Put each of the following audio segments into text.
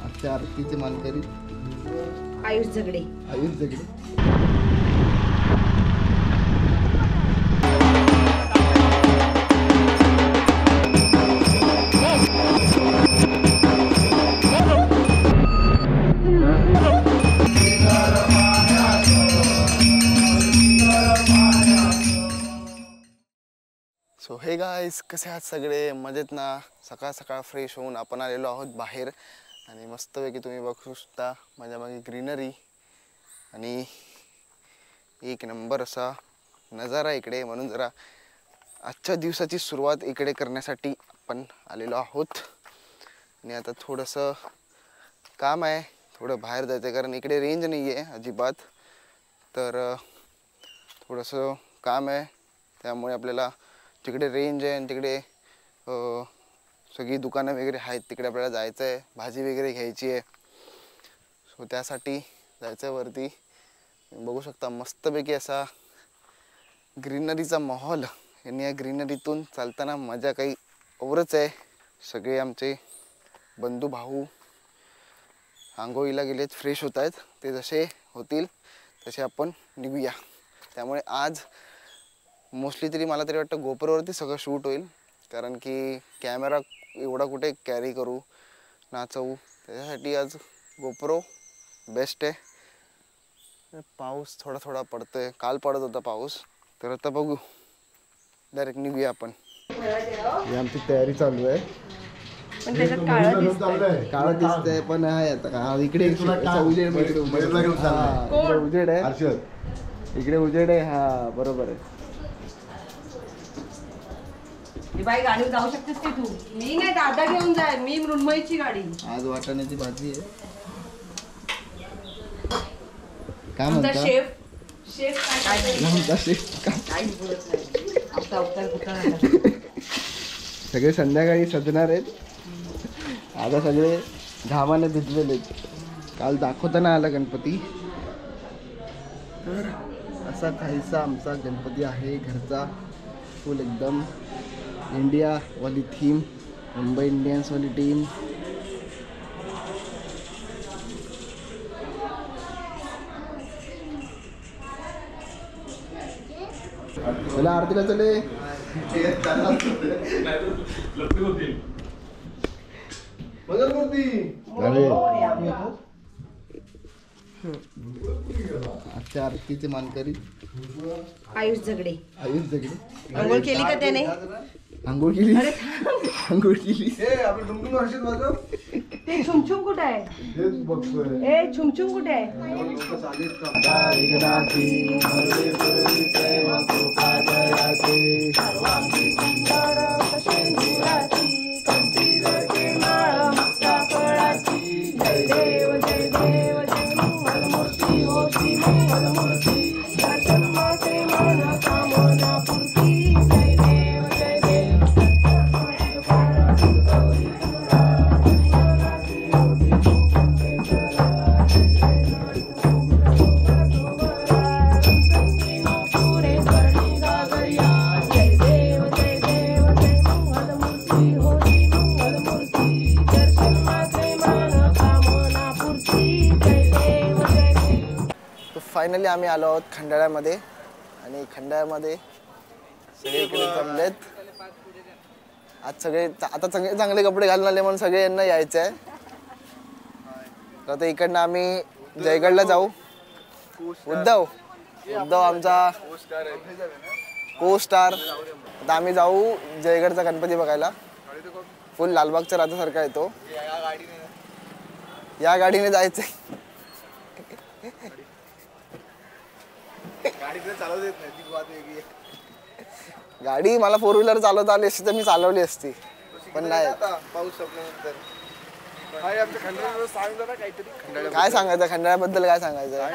आजच्या आरतीचे मानकरी आयुष झगडे. आयुष झगडे. सो हे गाईज, कसे आहात सगळे? मजेत ना? सकाळ सकाळ फ्रेश होऊन आपण आलेलो आहोत बाहेर आणि मस्तपैकी तुम्ही बघू शकता माझ्या मागे ग्रीनरी आणि एक नंबर असा नजारा इकडे. म्हणून जरा आजच्या दिवसाची सुरुवात इकडे करण्यासाठी आपण आलेलो आहोत. आणि आता थोडंसं काम आहे, थोडं बाहेर जायचं आहे कारण इकडे रेंज नाही आहे अजिबात. तर थोडंसं काम आहे, त्यामुळे आपल्याला तिकडे रेंज आहे आणि तिकडे सगळी दुकानं वगैरे आहेत, तिकडे आपल्याला जायचं आहे. भाजी वगैरे घ्यायची आहे, सो त्यासाठी जायचं आहे वरती. बघू शकता मस्तपैकी असा ग्रीनरीचा माहोल. आणि या ग्रीनरीतून चालताना मजा काही औरच आहे. सगळे आमचे बंधू भाऊ आंघोळीला गेलेत, फ्रेश होत आहेत. ते जसे होतील तसे आपण निघूया. त्यामुळे आज मोस्टली तरी मला तरी वाटतं गोप्रोवरती सगळं शूट होईल, कारण की कॅमेरा एवढा कुठे कॅरी करू नाचवू, त्याच्यासाठी आज गोप्रो बेस्ट आहे. पाऊस थोडा थोडा पडतोय, काल पडत होता पाऊस. तर आता बघू, डायरेक्ट निघूया आपण. ही आमची तयारी चालू आहे. पण त्याच्यात काळं दिसतंय. काळं दिसतंय पण आहे आता इकडे उजेड आहे, इकडे उजेड आहे. हा बरोबर आहे. बाई गाडी जाऊ शकतेस की तू? मी नाही, दादा घेऊन जाय. मी मृण्मयीची गाडी. आज वाटाण्याची भाजी आहे. काय आमचा म्हणता शेफ काय आमचा शेफ काहीच बोलत नाही. आपला अवतार कुठला सगळे संध्याकाळी सजणार आहेत. आता सगळे घामाने भिजलेले आहेत. काल दाखवताना आला गणपती. तर असा काहीसा आमचा गणपती आहे घरचा, फुल एकदम इंडियावाली थीम, मुंबई इंडियन्सवाली टीम. चला आरतीला चले. आजच्या आरतीचे मानकरी आयुष झगडे. आयुष झगडे. आंघोळ केली का त्याने? आंघोळ केली. आंघोळ केली. ते छुमछुम कुठे आहे? ए छुमछुम कुठे आहे? फायनली आम्ही आलो आहोत खंडाळ्यामध्ये. आणि खंडाळ्यामध्ये सगळे इकडे जमलेत. आज सगळे आता सगळे चांगले कपडे घालून आले म्हणून सगळे यांना यायचं आहे. तर आता इकडनं आम्ही जयगडला जाऊ. उद्धव आमचा को स्टार. आता आम्ही जाऊ जयगडचा गणपती बघायला. फुल लालबागच्या राजासारखा येतो. या गाडीने जायचंय. गाडी मला फोर व्हीलर चालवता आली असती तर मी चालवली असती, पण नाही. पाऊस संपल्यानंतर काय सांगायचं खंडाळ्याबद्दल? काय सांगायचं?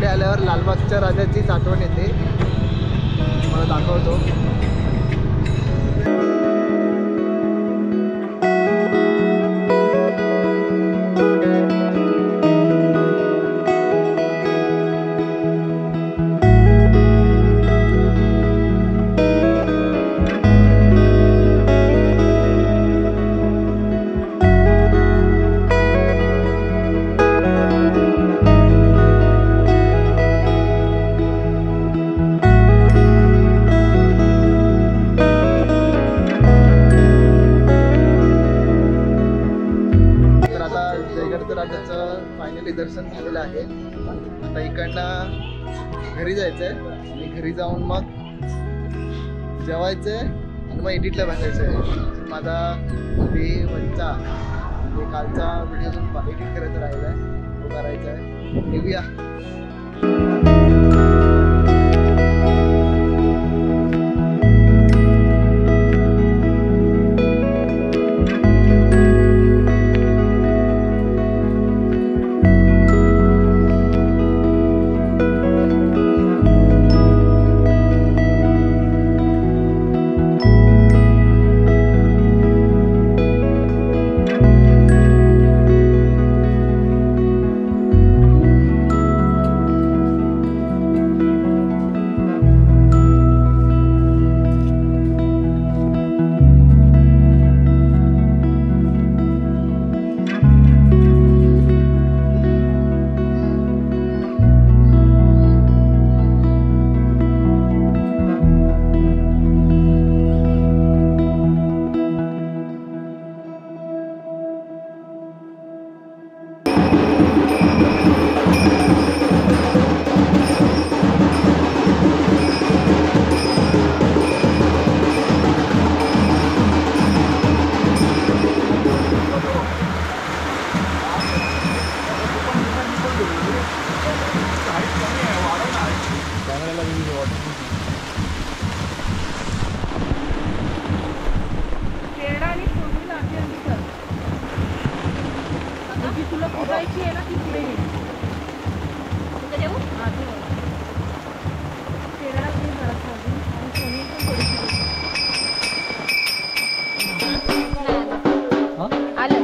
इकडे आल्यावर लालबागच्या राजाचीच आठवण येते. मला दाखवतो. राजाचं फायनली दर्शन झालेलं आहे. आता इकडनं घरी जायचंय आणि घरी जाऊन मग जेवायचंय आणि मग एडिटला बसायचंय. माझा डे 1चा म्हणजे कालचा व्हिडिओ एडिट करायचा राहिलाय, तो करायचा आहे. निघूया. तुला पुरायची आहे ना ती पुढे ये. केरळा पण जरासं अजून आणि सोनी पण थोडीशी आलं.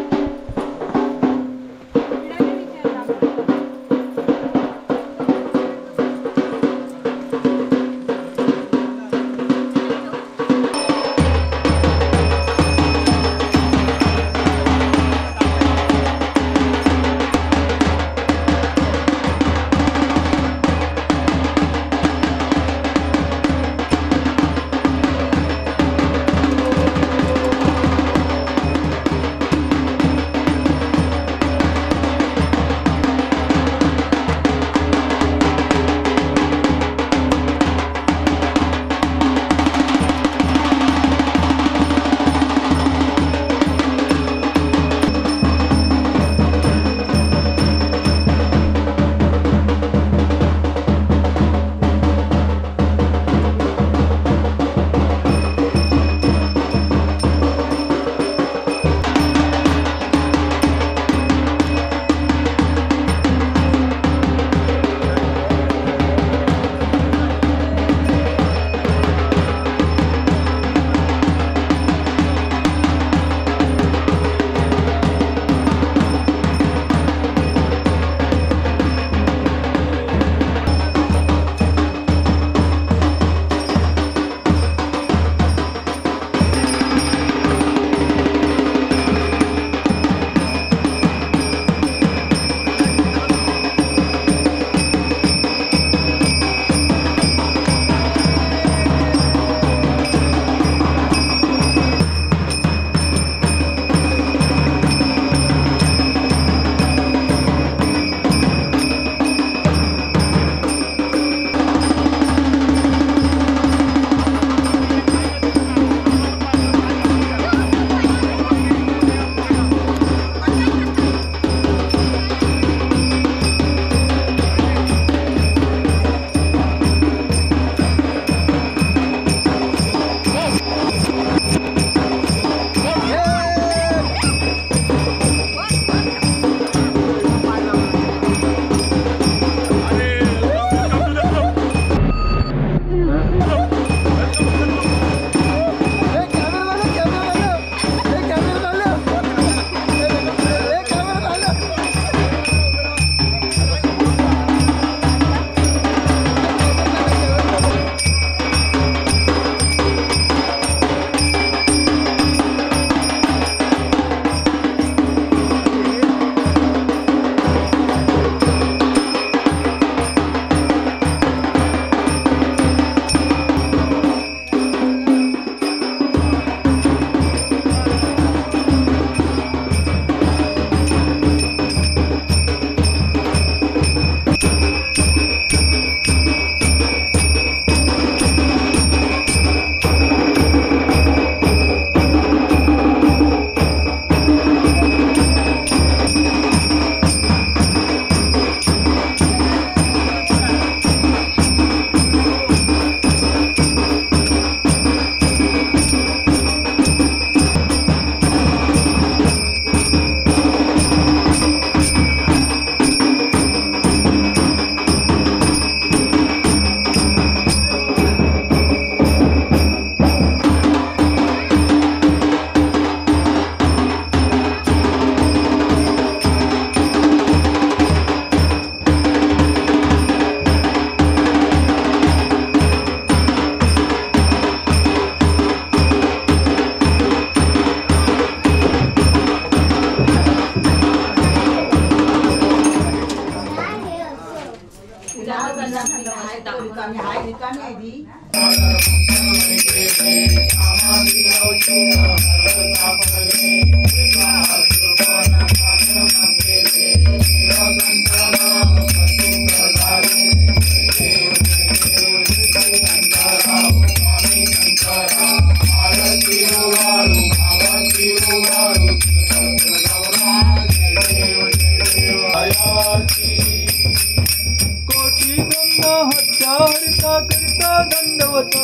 दंडवत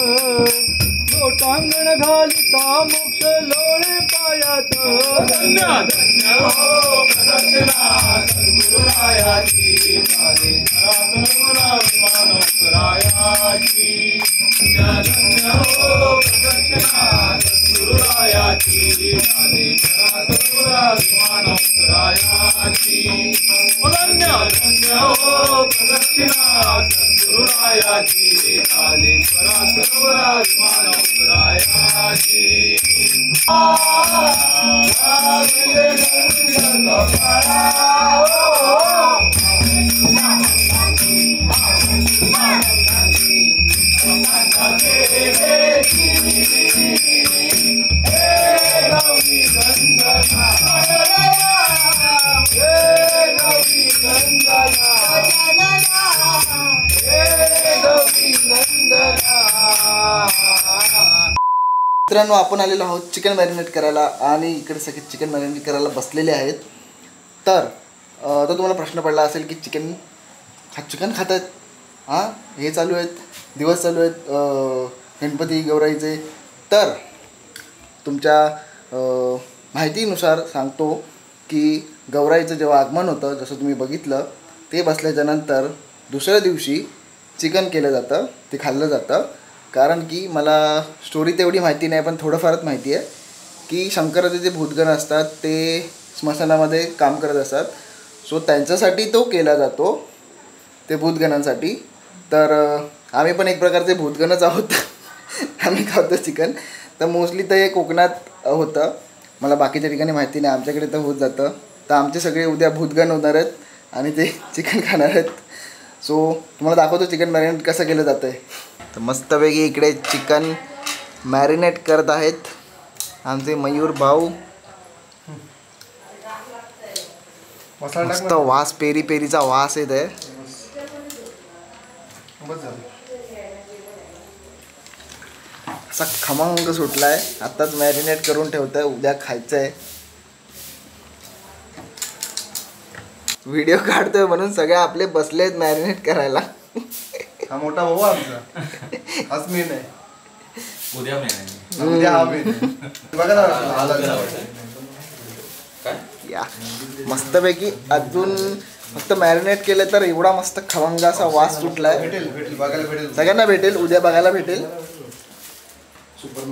लोटांगण घालिता मोक्ष लोळे पायात धन्य धन्य हो प्रदक्षिणा सद्गुरुरायाची झाले मानवरायाची धन्य धन्य हो प्रदक्षिणा सद्गुरुरायाची झाले मानवरायाची धन्य धन्य हो प्रदक्षिणा सद्गुरुरायाची झाले मानवरायाची मित्रांनो, आपण आलेलो आहोत चिकन मॅरिनेट करायला आणि इकडे सगळे चिकन मॅरिनेट करायला बसलेले आहेत. तर आता तुम्हाला प्रश्न पडला असेल की चिकन खात आहेत, हां हे चालू आहेत, दिवस चालू आहेत गणपती गौराईचे. तर तुमच्या माहितीनुसार सांगतो की गौराईचं जेव्हा आगमन होतं, जसं तुम्ही बघितलं, ते बसल्याच्यानंतर दुसऱ्या दिवशी चिकन केलं जातं, ते खाल्लं जातं. कारण की मला स्टोरी तेवढी माहिती नाही, पण थोडंफारच माहिती आहे की शंकराचे जे भूतगण असतात ते स्मशानामध्ये काम करत असतात. सो त्यांच्यासाठी तो केला जातो, ते भूतगणांसाठी. तर आम्ही पण एक प्रकारचे भूतगणच आहोत. आम्ही खातो चिकन. तर मोस्टली ते कोकणात होतं, मला बाकीच्या ठिकाणी माहिती नाही, आमच्याकडे तर होत जातं. तर आमचे सगळे उद्या भूतगण होणार आहेत आणि ते चिकन खाणार आहेत. सो तुम्हाला दाखवतो चिकन मॅरिनेट कसं केलं जातं आहे. तर मस्तपैकी इकडे चिकन मॅरिनेट करत आहेत आमचे मयूर भाऊ. मस्त वास, पेरी पेरीचा वास येत आहे. असा खमंग सुटला आहे. आत्ताच मॅरिनेट करून ठेवत आहे, उद्या खायचं आहे. व्हिडिओ काढतोय म्हणून सगळे आपले बसले आहेत मॅरिनेट करायला. हा मोठा भाऊ आमचा, आज मी नाही, उद्या बघा या मस्तपैकी अजून फक्त मॅरिनेट केलं तर एवढा मस्त खमंग असा वास सुटलाय. भेटेल बघायला भेटेल, सगळ्यांना भेटेल, उद्या बघायला भेटेल. सुपर